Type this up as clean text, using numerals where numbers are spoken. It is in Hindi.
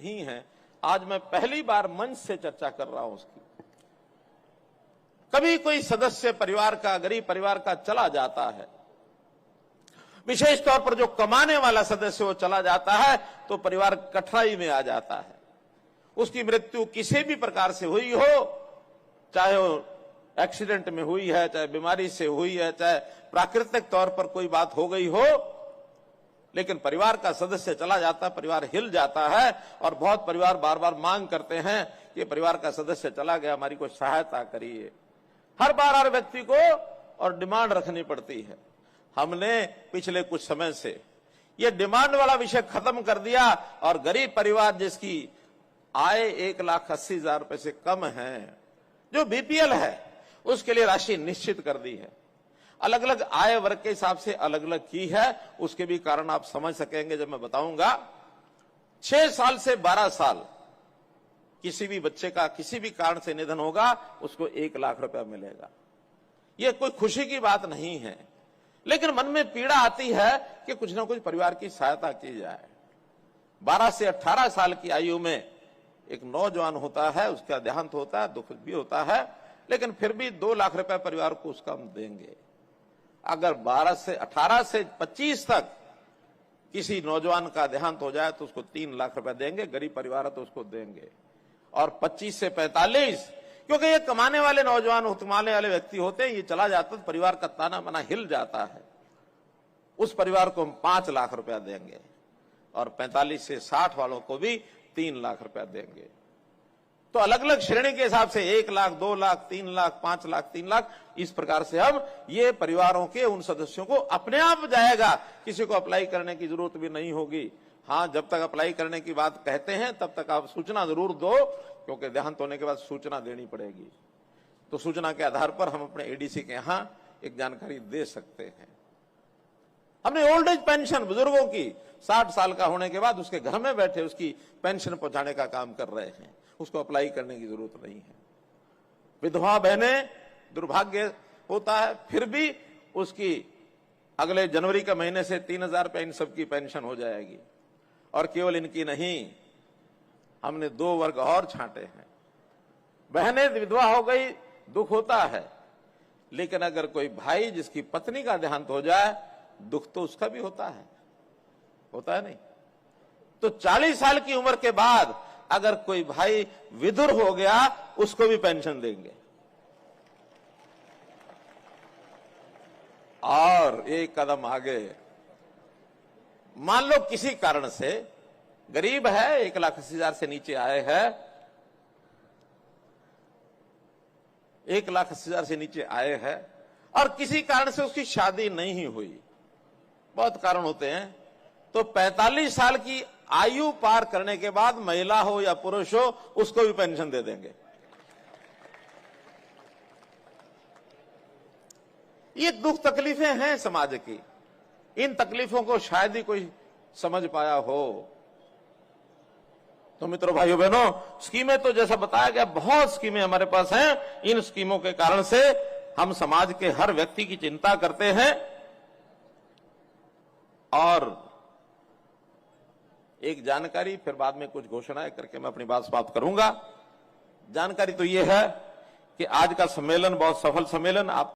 भी हैं, आज मैं पहली बार मंच से चर्चा कर रहा हूं उसकी। कभी कोई सदस्य परिवार का, गरीब परिवार का चला जाता है, विशेष तौर पर जो कमाने वाला सदस्य वो चला जाता है, तो परिवार कठिनाई में आ जाता है। उसकी मृत्यु किसी भी प्रकार से हुई हो, चाहे वो एक्सीडेंट में हुई है, चाहे बीमारी से हुई है, चाहे प्राकृतिक तौर पर कोई बात हो गई हो, लेकिन परिवार का सदस्य चला जाता है, परिवार हिल जाता है। और बहुत परिवार बार बार मांग करते हैं कि परिवार का सदस्य चला गया, हमारी कोई सहायता करिए। हर बार हर व्यक्ति को और डिमांड रखनी पड़ती है। हमने पिछले कुछ समय से ये डिमांड वाला विषय खत्म कर दिया और गरीब परिवार जिसकी आय 1,80,000 रुपए से कम है, जो बीपीएल है, उसके लिए राशि निश्चित कर दी है। अलग अलग आय वर्ग के हिसाब से अलग अलग की है, उसके भी कारण आप समझ सकेंगे जब मैं बताऊंगा। 6 साल से 12 साल किसी भी बच्चे का किसी भी कारण से निधन होगा, उसको 1 लाख रुपया मिलेगा। यह कोई खुशी की बात नहीं है, लेकिन मन में पीड़ा आती है कि कुछ ना कुछ परिवार की सहायता की जाए। 12 से 18 साल की आयु में एक नौजवान होता है, उसका देहांत होता है, दुख भी होता है, लेकिन फिर भी 2 लाख रुपया परिवार को उसका हम देंगे। अगर 18 से 25 तक किसी नौजवान का देहांत हो जाए तो उसको 3 लाख रुपया देंगे, गरीब परिवार है तो उसको देंगे। और 25 से 45, क्योंकि ये कमाने वाले नौजवान, कमाने वाले व्यक्ति होते हैं, ये चला जाता तो परिवार का ताना बाना हिल जाता है, उस परिवार को हम 5 लाख रुपया देंगे। और 45 से 60 वालों को भी 3 लाख रुपया देंगे। तो अलग अलग श्रेणी के हिसाब से 1 लाख, 2 लाख, 3 लाख, 5 लाख, 3 लाख, इस प्रकार से हम ये परिवारों के उन सदस्यों को अपने आप जाएगा, किसी को अप्लाई करने की जरूरत भी नहीं होगी। हाँ, जब तक अप्लाई करने की बात कहते हैं तब तक आप सूचना जरूर दो, क्योंकि देहांत होने के बाद सूचना देनी पड़ेगी। तो सूचना के आधार पर हम अपने एडीसी के यहां एक जानकारी दे सकते हैं। हमने ओल्ड एज पेंशन बुजुर्गों की 60 साल का होने के बाद उसके घर में बैठे उसकी पेंशन पहुंचाने का काम कर रहे हैं, उसको अप्लाई करने की जरूरत नहीं है। विधवा बहनें, दुर्भाग्य होता है, फिर भी उसकी अगले जनवरी के महीने से 3,000 रुपये इन सबकी पेंशन हो जाएगी। और केवल इनकी नहीं, हमने 2 वर्ग और छांटे हैं। बहनें विधवा हो गई, दुख होता है, लेकिन अगर कोई भाई जिसकी पत्नी का देहांत हो जाए, दुख तो उसका भी होता है नहीं? तो 40 साल की उम्र के बाद अगर कोई भाई विधुर हो गया, उसको भी पेंशन देंगे। और एक कदम आगे, मान लो किसी कारण से गरीब है, 1,80,000 से नीचे आए है, 1,80,000 से नीचे आए है, और किसी कारण से उसकी शादी नहीं हुई, बहुत कारण होते हैं, तो 45 साल की आयु पार करने के बाद महिला हो या पुरुष हो, उसको भी पेंशन दे देंगे। ये दुख तकलीफें हैं समाज की, इन तकलीफों को शायद ही कोई समझ पाया हो। तो मित्रों, भाइयों बहनों, स्कीमें तो जैसा बताया गया, बहुत स्कीमें हमारे पास हैं। इन स्कीमों के कारण से हम समाज के हर व्यक्ति की चिंता करते हैं। और एक जानकारी, फिर बाद में कुछ घोषणाएं करके मैं अपनी बात समाप्त करूंगा। जानकारी तो यह है कि आज का सम्मेलन बहुत सफल सम्मेलन, आप